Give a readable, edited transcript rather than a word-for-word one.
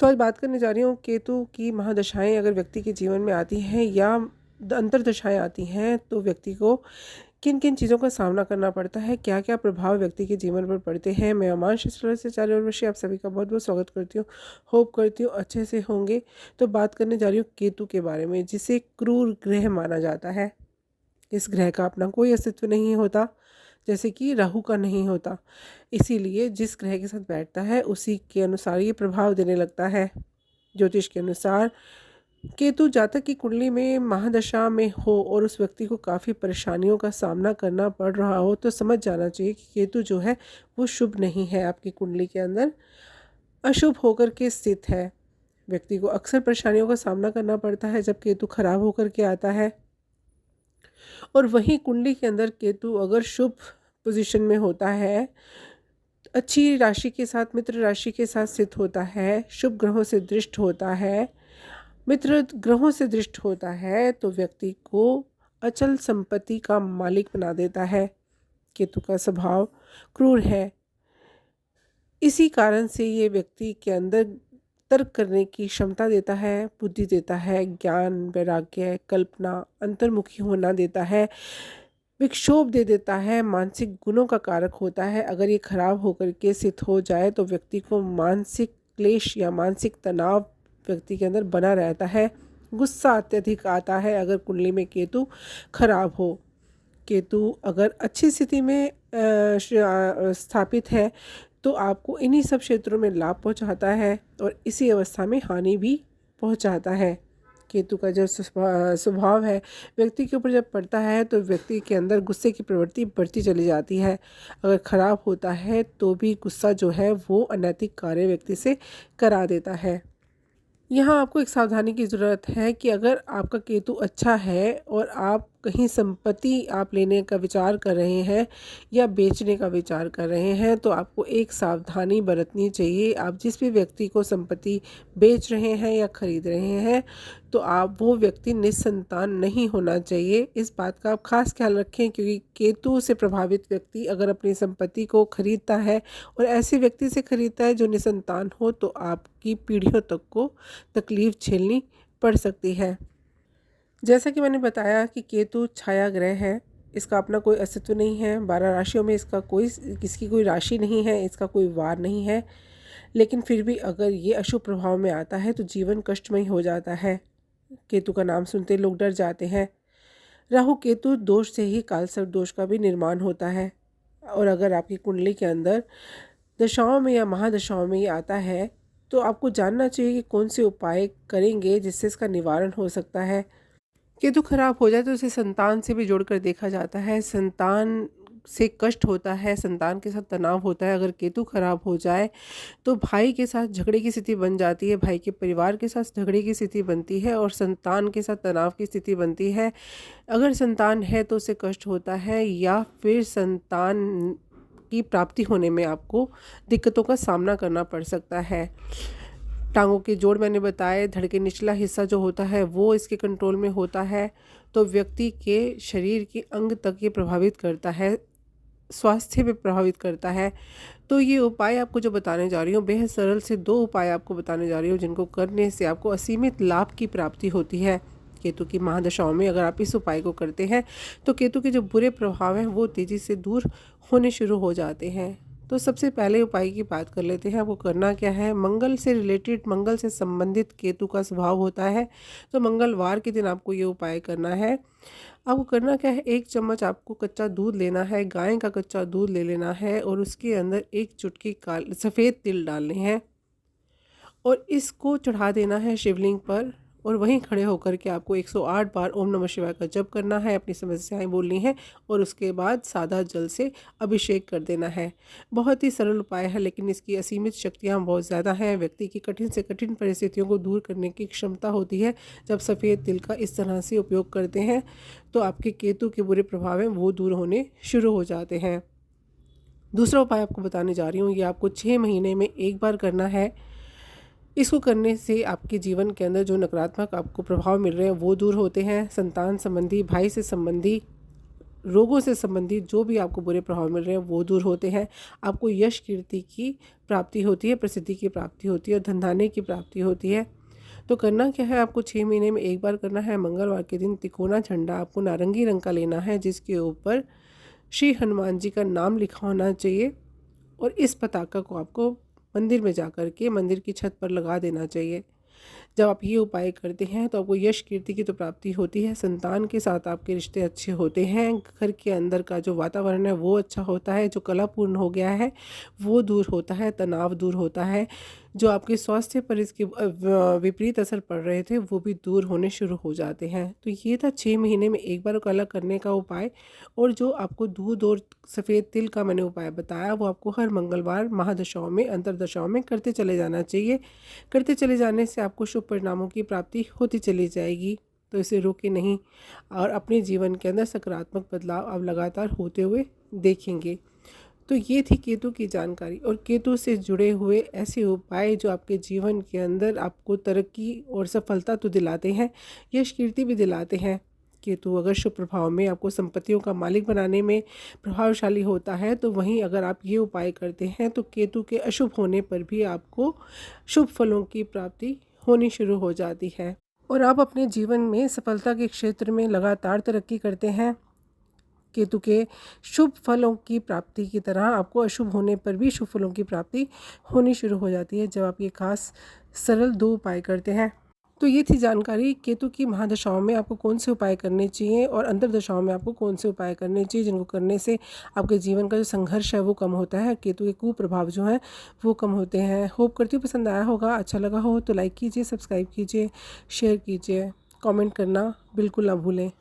तो आज बात करने जा रही हूँ केतु की महादशाएं अगर व्यक्ति के जीवन में आती हैं या अंतर्दशाएं आती हैं तो व्यक्ति को किन किन चीज़ों का सामना करना पड़ता है, क्या क्या प्रभाव व्यक्ति के जीवन पर पड़ते हैं। मैं अमांश से 4 वर्षीय आप सभी का बहुत बहुत स्वागत करती हूँ। होप करती हूँ अच्छे से होंगे। तो बात करने जा रही हूँ केतु के बारे में, जिसे क्रूर ग्रह माना जाता है। इस ग्रह का अपना कोई अस्तित्व नहीं होता, जैसे कि राहु का नहीं होता। इसीलिए जिस ग्रह के साथ बैठता है उसी के अनुसार ये प्रभाव देने लगता है। ज्योतिष के अनुसार केतु जातक की कुंडली में महादशा में हो और उस व्यक्ति को काफ़ी परेशानियों का सामना करना पड़ रहा हो तो समझ जाना चाहिए कि केतु जो है वो शुभ नहीं है, आपकी कुंडली के अंदर अशुभ होकर के स्थित है। व्यक्ति को अक्सर परेशानियों का सामना करना पड़ता है जब केतु खराब होकर के आता है। और वहीं कुंडली के अंदर केतु अगर शुभ पोजीशन में होता है, अच्छी राशि के साथ, मित्र राशि के साथ स्थित होता है, शुभ ग्रहों से दृष्ट होता है, मित्र ग्रहों से दृष्ट होता है, तो व्यक्ति को अचल संपत्ति का मालिक बना देता है। केतु का स्वभाव क्रूर है। इसी कारण से ये व्यक्ति के अंदर तर्क करने की क्षमता देता है, बुद्धि देता है, ज्ञान, वैराग्य, कल्पना, अंतर्मुखी होना देता है, विक्षोभ दे देता है, मानसिक गुणों का कारक होता है। अगर ये खराब होकर के स्थित हो जाए तो व्यक्ति को मानसिक क्लेश या मानसिक तनाव व्यक्ति के अंदर बना रहता है। गुस्सा अत्यधिक आता है अगर कुंडली में केतु खराब हो। केतु अगर अच्छी स्थिति में स्थापित है तो आपको इन्हीं सब क्षेत्रों में लाभ पहुंचाता है और इसी अवस्था में हानि भी पहुंचाता है। केतु का जो स्वभाव है व्यक्ति के ऊपर जब पड़ता है तो व्यक्ति के अंदर गुस्से की प्रवृत्ति बढ़ती चली जाती है। अगर खराब होता है तो भी गुस्सा जो है वो अनैतिक कार्य व्यक्ति से करा देता है। यहाँ आपको एक सावधानी की ज़रूरत है कि अगर आपका केतु अच्छा है और आप कहीं संपत्ति आप लेने का विचार कर रहे हैं या बेचने का विचार कर रहे हैं तो आपको एक सावधानी बरतनी चाहिए। आप जिस भी व्यक्ति को संपत्ति बेच रहे हैं या ख़रीद रहे हैं तो आप वो व्यक्ति निसंतान नहीं होना चाहिए। इस बात का आप खास ख्याल रखें, क्योंकि केतु से प्रभावित व्यक्ति अगर अपनी संपत्ति को खरीदता है और ऐसे व्यक्ति से खरीदता है जो निसंतान हो तो आपकी पीढ़ियों तक को तकलीफ़ झेलनी पड़ सकती है। जैसा कि मैंने बताया कि केतु छाया ग्रह है, इसका अपना कोई अस्तित्व नहीं है। 12 राशियों में इसकी कोई राशि नहीं है, इसका कोई वार नहीं है। लेकिन फिर भी अगर ये अशुभ प्रभाव में आता है तो जीवन कष्टमय हो जाता है। केतु का नाम सुनते लोग डर जाते हैं। राहु केतु दोष से ही कालसर्प दोष का भी निर्माण होता है। और अगर आपकी कुंडली के अंदर दशाओं में या महादशाओं में ये आता है तो आपको जानना चाहिए कि कौन से उपाय करेंगे जिससे इसका निवारण हो सकता है। केतु खराब हो जाए तो उसे संतान से भी जोड़कर देखा जाता है। संतान से कष्ट होता है, संतान के साथ तनाव होता है। अगर केतु खराब हो जाए तो भाई के साथ झगड़े की स्थिति बन जाती है, भाई के परिवार के साथ झगड़े की स्थिति बनती है और संतान के साथ तनाव की स्थिति बनती है। अगर संतान है तो उसे कष्ट होता है या फिर संतान की प्राप्ति होने में आपको दिक्कतों का सामना करना पड़ सकता है। टांगों के जोड़ मैंने बताए, धड़ के निचला हिस्सा जो होता है वो इसके कंट्रोल में होता है तो व्यक्ति के शरीर के अंग तक ये प्रभावित करता है, स्वास्थ्य पे प्रभावित करता है। तो ये उपाय आपको जो बताने जा रही हूँ बेहद सरल से 2 उपाय आपको बताने जा रही हूँ जिनको करने से आपको असीमित लाभ की प्राप्ति होती है। केतु की महादशाओं में अगर आप इस उपाय को करते हैं तो केतु के जो बुरे प्रभाव हैं वो तेज़ी से दूर होने शुरू हो जाते हैं। तो सबसे पहले उपाय की बात कर लेते हैं। आपको करना क्या है, मंगल से रिलेटेड, मंगल से संबंधित केतु का स्वभाव होता है तो मंगलवार के दिन आपको ये उपाय करना है। आपको करना क्या है, 1 चम्मच आपको कच्चा दूध लेना है, गाय का कच्चा दूध ले लेना है और उसके अंदर 1 चुटकी सफ़ेद तिल डालने हैं और इसको चढ़ा देना है शिवलिंग पर और वहीं खड़े होकर के आपको 108 बार ओम नमः शिवाय का जप करना है, अपनी समस्याएं बोलनी है और उसके बाद सादा जल से अभिषेक कर देना है। बहुत ही सरल उपाय है लेकिन इसकी असीमित शक्तियाँ बहुत ज़्यादा हैं। व्यक्ति की कठिन से कठिन परिस्थितियों को दूर करने की क्षमता होती है जब सफ़ेद तिल का इस तरह से उपयोग करते हैं तो आपके केतु के बुरे प्रभाव हैं वो दूर होने शुरू हो जाते हैं। दूसरा उपाय आपको बताने जा रही हूँ, ये आपको 6 महीने में 1 बार करना है। इसको करने से आपके जीवन के अंदर जो नकारात्मक आपको प्रभाव मिल रहे हैं वो दूर होते हैं। संतान संबंधी, भाई से संबंधी रोगों से संबंधित जो भी आपको बुरे प्रभाव मिल रहे हैं वो दूर होते हैं। आपको यश कीर्ति की प्राप्ति होती है, प्रसिद्धि की प्राप्ति होती है और धन धान्य की प्राप्ति होती है। तो करना क्या है, आपको 6 महीने में एक बार करना है। मंगलवार के दिन तिकोना झंडा आपको नारंगी रंग का लेना है, जिसके ऊपर श्री हनुमान जी का नाम लिखा होना चाहिए और इस पताका को आपको मंदिर में जा कर के मंदिर की छत पर लगा देना चाहिए। जब आप ये उपाय करते हैं तो आपको यश कीर्ति की तो प्राप्ति होती है, संतान के साथ आपके रिश्ते अच्छे होते हैं, घर के अंदर का जो वातावरण है वो अच्छा होता है, जो कलापूर्ण हो गया है वो दूर होता है, तनाव दूर होता है, जो आपके स्वास्थ्य पर इसके विपरीत असर पड़ रहे थे वो भी दूर होने शुरू हो जाते हैं। तो ये था 6 महीने में एक बार कला करने का उपाय। और जो आपको दूध और सफ़ेद तिल का मैंने उपाय बताया वो आपको हर मंगलवार महादशाओं में, अंतरदशाओं में करते चले जाना चाहिए। करते चले जाने से आपको शुभ परिणामों की प्राप्ति होती चली जाएगी। तो इसे रोके नहीं और अपने जीवन के अंदर सकारात्मक बदलाव अब लगातार होते हुए देखेंगे। तो ये थी केतु की जानकारी और केतु से जुड़े हुए ऐसे उपाय जो आपके जीवन के अंदर आपको तरक्की और सफलता तो दिलाते हैं, यश कीर्ति भी दिलाते हैं। केतु अगर शुभ प्रभाव में आपको संपत्तियों का मालिक बनाने में प्रभावशाली होता है, तो वहीं अगर आप ये उपाय करते हैं तो केतु के अशुभ होने पर भी आपको शुभ फलों की प्राप्ति होनी शुरू हो जाती है और आप अपने जीवन में सफलता के क्षेत्र में लगातार तरक्की करते हैं। केतु के शुभ फलों की प्राप्ति की तरह आपको अशुभ होने पर भी शुभ फलों की प्राप्ति होनी शुरू हो जाती है जब आप ये खास सरल 2 उपाय करते हैं। तो ये थी जानकारी केतु की महादशाओं में आपको कौन से उपाय करने चाहिए और अंतर्दशाओं में आपको कौन से उपाय करने चाहिए, जिनको करने से आपके जीवन का जो संघर्ष है वो कम होता है, केतु के कुप्रभाव जो हैं वो कम होते हैं। होप करती हूँ पसंद आया होगा। अच्छा लगा हो तो लाइक कीजिए, सब्सक्राइब कीजिए, शेयर कीजिए, कमेंट करना बिल्कुल ना भूलें।